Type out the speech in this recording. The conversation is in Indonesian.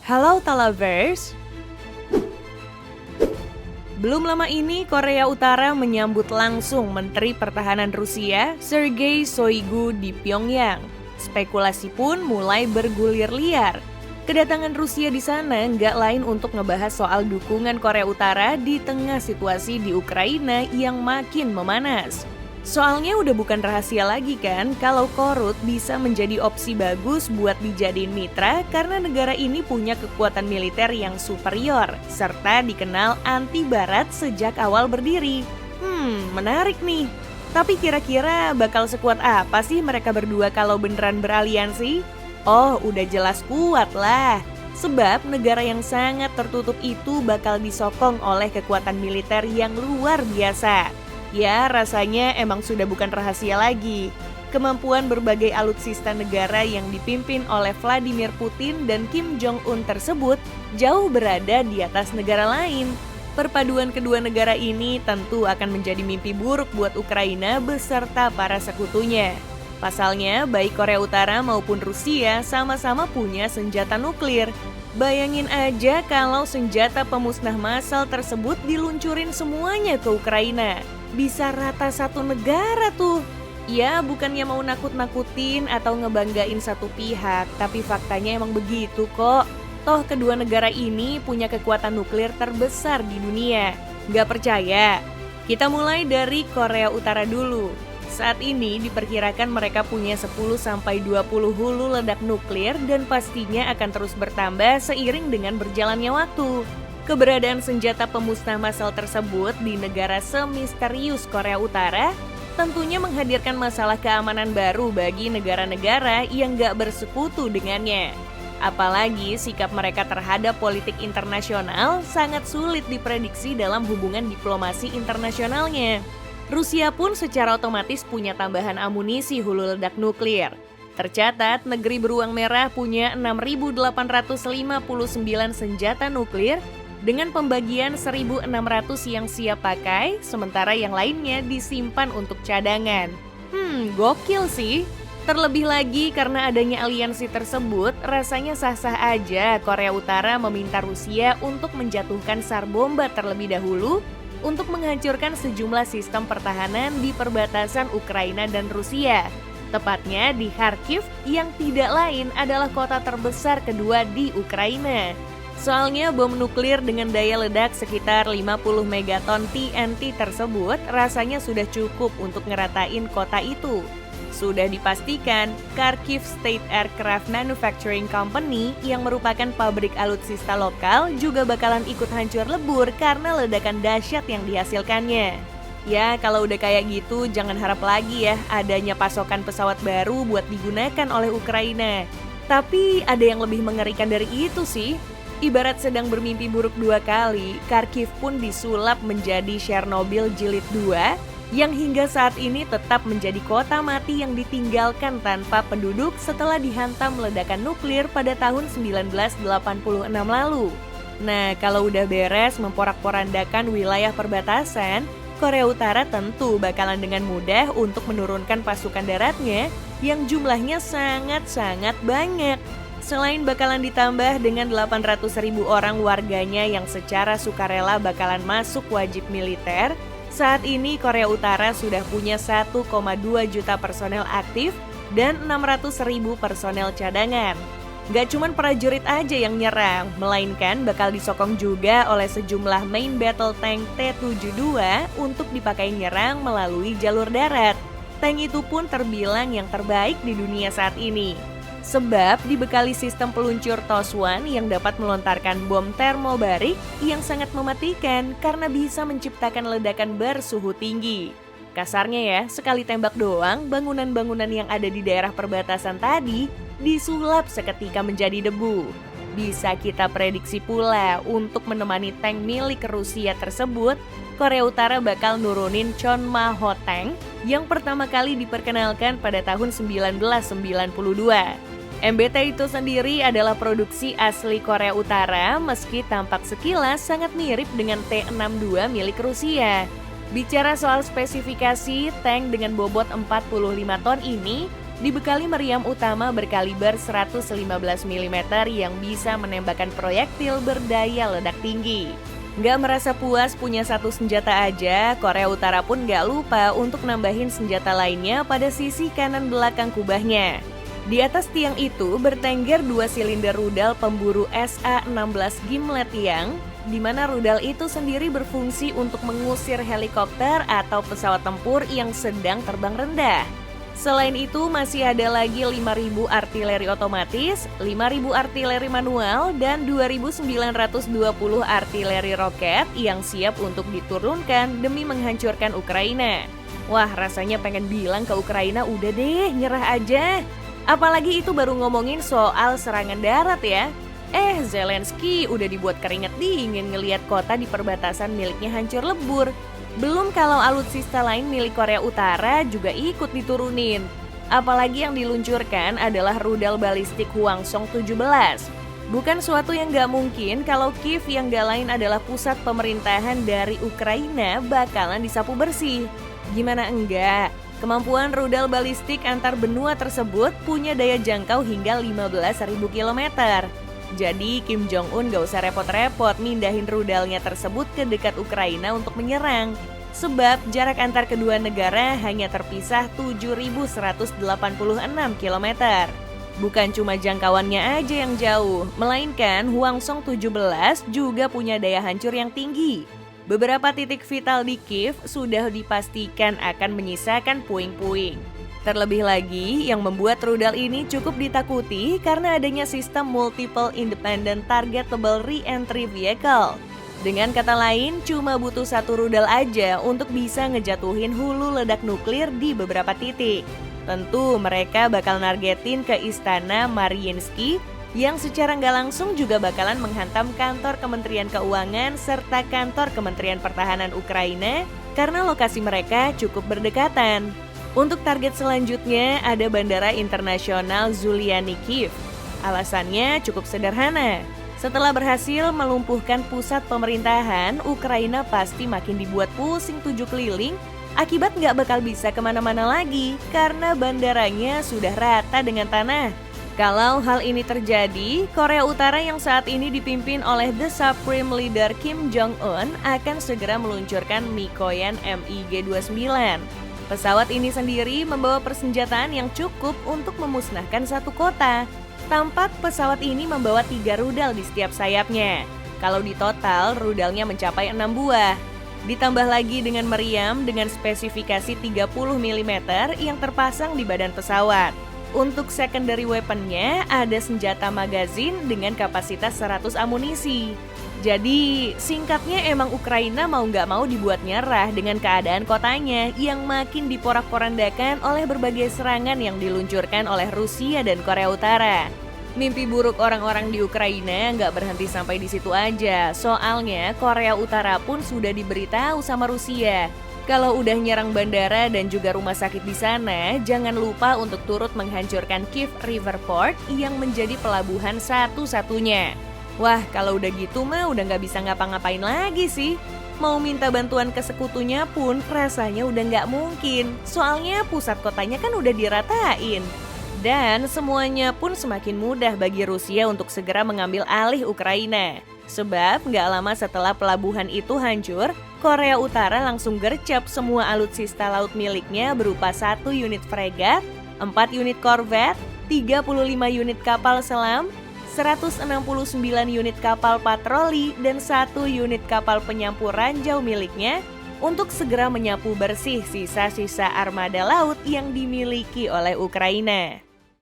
Halo Talavers. Belum lama ini Korea Utara menyambut langsung Menteri Pertahanan Rusia Sergei Shoigu di Pyongyang. Spekulasi pun mulai bergulir liar. Kedatangan Rusia di sana nggak lain untuk ngebahas soal dukungan Korea Utara di tengah situasi di Ukraina yang makin memanas. Soalnya udah bukan rahasia lagi kan kalau Korut bisa menjadi opsi bagus buat dijadiin mitra karena negara ini punya kekuatan militer yang superior serta dikenal anti barat sejak awal berdiri. Menarik nih. Tapi kira-kira bakal sekuat apa sih mereka berdua kalau beneran beraliansi? Oh, udah jelas kuat lah. Sebab negara yang sangat tertutup itu bakal disokong oleh kekuatan militer yang luar biasa. Ya, rasanya emang sudah bukan rahasia lagi. Kemampuan berbagai alutsista negara yang dipimpin oleh Vladimir Putin dan Kim Jong-un tersebut jauh berada di atas negara lain. Perpaduan kedua negara ini tentu akan menjadi mimpi buruk buat Ukraina beserta para sekutunya. Pasalnya, baik Korea Utara maupun Rusia sama-sama punya senjata nuklir. Bayangin aja kalau senjata pemusnah massal tersebut diluncurin semuanya ke Ukraina. Bisa rata satu negara tuh. Ya, bukannya mau nakut-nakutin atau ngebanggain satu pihak, tapi faktanya emang begitu kok. Toh kedua negara ini punya kekuatan nuklir terbesar di dunia. Nggak percaya? Kita mulai dari Korea Utara dulu. Saat ini diperkirakan mereka punya 10-20 hulu ledak nuklir dan pastinya akan terus bertambah seiring dengan berjalannya waktu. Keberadaan senjata pemusnah massal tersebut di negara semisterius Korea Utara tentunya menghadirkan masalah keamanan baru bagi negara-negara yang gak bersekutu dengannya. Apalagi sikap mereka terhadap politik internasional sangat sulit diprediksi dalam hubungan diplomasi internasionalnya. Rusia pun secara otomatis punya tambahan amunisi hulu ledak nuklir. Tercatat, negeri beruang merah punya 6.859 senjata nuklir dengan pembagian 1.600 yang siap pakai, sementara yang lainnya disimpan untuk cadangan. Gokil sih. Terlebih lagi karena adanya aliansi tersebut, rasanya sah-sah aja Korea Utara meminta Rusia untuk menjatuhkan SAR bomba terlebih dahulu untuk menghancurkan sejumlah sistem pertahanan di perbatasan Ukraina dan Rusia. Tepatnya di Kharkiv yang tidak lain adalah kota terbesar kedua di Ukraina. Soalnya bom nuklir dengan daya ledak sekitar 50 megaton TNT tersebut rasanya sudah cukup untuk ngeratain kota itu. Sudah dipastikan, Kharkiv State Aircraft Manufacturing Company yang merupakan pabrik alutsista lokal juga bakalan ikut hancur lebur karena ledakan dahsyat yang dihasilkannya. Ya, kalau udah kayak gitu jangan harap lagi ya adanya pasokan pesawat baru buat digunakan oleh Ukraina. Tapi ada yang lebih mengerikan dari itu sih. Ibarat sedang bermimpi buruk dua kali, Kharkiv pun disulap menjadi Chernobyl Jilid 2 yang hingga saat ini tetap menjadi kota mati yang ditinggalkan tanpa penduduk setelah dihantam ledakan nuklir pada tahun 1986 lalu. Nah, kalau udah beres memporak-porandakan wilayah perbatasan, Korea Utara tentu bakalan dengan mudah untuk menurunkan pasukan daratnya yang jumlahnya sangat-sangat banyak. Selain bakalan ditambah dengan 800.000 orang warganya yang secara sukarela bakalan masuk wajib militer, saat ini Korea Utara sudah punya 1,2 juta personel aktif dan 600.000 personel cadangan. Gak cuman prajurit aja yang nyerang, melainkan bakal disokong juga oleh sejumlah main battle tank T-72 untuk dipakai nyerang melalui jalur darat. Tank itu pun terbilang yang terbaik di dunia saat ini. Sebab dibekali sistem peluncur TOS-1 yang dapat melontarkan bom termobarik yang sangat mematikan karena bisa menciptakan ledakan bersuhu tinggi. Kasarnya ya, sekali tembak doang, bangunan-bangunan yang ada di daerah perbatasan tadi disulap seketika menjadi debu. Bisa kita prediksi pula untuk menemani tank milik Rusia tersebut, Korea Utara bakal nurunin Chonma-ho Tank yang pertama kali diperkenalkan pada tahun 1992. MBT itu sendiri adalah produksi asli Korea Utara meski tampak sekilas sangat mirip dengan T-62 milik Rusia. Bicara soal spesifikasi, tank dengan bobot 45 ton ini dibekali meriam utama berkaliber 115 mm yang bisa menembakkan proyektil berdaya ledak tinggi. Nggak merasa puas punya satu senjata aja, Korea Utara pun nggak lupa untuk nambahin senjata lainnya pada sisi kanan belakang kubahnya. Di atas tiang itu bertengger 2 silinder rudal pemburu SA-16 Gimlet yang di mana rudal itu sendiri berfungsi untuk mengusir helikopter atau pesawat tempur yang sedang terbang rendah. Selain itu masih ada lagi 5.000 artileri otomatis, 5.000 artileri manual, dan 2.920 artileri roket yang siap untuk diturunkan demi menghancurkan Ukraina. Wah, rasanya pengen bilang ke Ukraina udah deh, nyerah aja. Apalagi itu baru ngomongin soal serangan darat ya. Zelensky udah dibuat keringat dingin ngelihat kota di perbatasan miliknya hancur lebur. Belum kalau alutsista lain milik Korea Utara juga ikut diturunin. Apalagi yang diluncurkan adalah rudal balistik Hwasong 17. Bukan suatu yang gak mungkin kalau Kiev yang gak lain adalah pusat pemerintahan dari Ukraina bakalan disapu bersih. Gimana enggak? Kemampuan rudal balistik antar benua tersebut punya daya jangkau hingga 15.000 km. Jadi Kim Jong-un gak usah repot-repot mindahin rudalnya tersebut ke dekat Ukraina untuk menyerang. Sebab jarak antar kedua negara hanya terpisah 7.186 km. Bukan cuma jangkauannya aja yang jauh, melainkan Hwasong 17 juga punya daya hancur yang tinggi. Beberapa titik vital di Kiev sudah dipastikan akan menyisakan puing-puing. Terlebih lagi, yang membuat rudal ini cukup ditakuti karena adanya sistem Multiple Independent Targetable Re-entry Vehicle. Dengan kata lain, cuma butuh satu rudal aja untuk bisa ngejatuhin hulu ledak nuklir di beberapa titik. Tentu mereka bakal nargetin ke Istana Mariinsky yang secara nggak langsung juga bakalan menghantam kantor Kementerian Keuangan serta kantor Kementerian Pertahanan Ukraina karena lokasi mereka cukup berdekatan. Untuk target selanjutnya ada Bandara Internasional Zuliani Kiev. Alasannya cukup sederhana. Setelah berhasil melumpuhkan pusat pemerintahan, Ukraina pasti makin dibuat pusing 7 keliling, akibat nggak bakal bisa kemana-mana lagi karena bandaranya sudah rata dengan tanah. Kalau hal ini terjadi, Korea Utara yang saat ini dipimpin oleh The Supreme Leader Kim Jong-un akan segera meluncurkan Mikoyan MiG-29. Pesawat ini sendiri membawa persenjataan yang cukup untuk memusnahkan satu kota. Tampak pesawat ini membawa 3 rudal di setiap sayapnya. Kalau di total, rudalnya mencapai 6 buah. Ditambah lagi dengan meriam dengan spesifikasi 30 mm yang terpasang di badan pesawat. Untuk secondary weaponnya ada senjata magazin dengan kapasitas 100 amunisi. Jadi singkatnya emang Ukraina mau nggak mau dibuat nyerah dengan keadaan kotanya yang makin diporak-porandakan oleh berbagai serangan yang diluncurkan oleh Rusia dan Korea Utara. Mimpi buruk orang-orang di Ukraina nggak berhenti sampai di situ aja. Soalnya Korea Utara pun sudah diberitahu sama Rusia. Kalau udah nyerang bandara dan juga rumah sakit di sana, jangan lupa untuk turut menghancurkan Kiev River Port yang menjadi pelabuhan satu-satunya. Wah, kalau udah gitu mah udah nggak bisa ngapa-ngapain lagi sih. Mau minta bantuan ke sekutunya pun rasanya udah nggak mungkin. Soalnya pusat kotanya kan udah diratain. Dan semuanya pun semakin mudah bagi Rusia untuk segera mengambil alih Ukraina. Sebab nggak lama setelah pelabuhan itu hancur, Korea Utara langsung gercep semua alutsista laut miliknya berupa 1 unit fregat, 4 unit korvet, 35 unit kapal selam, 169 unit kapal patroli, dan 1 unit kapal penyapu ranjau miliknya untuk segera menyapu bersih sisa-sisa armada laut yang dimiliki oleh Ukraina.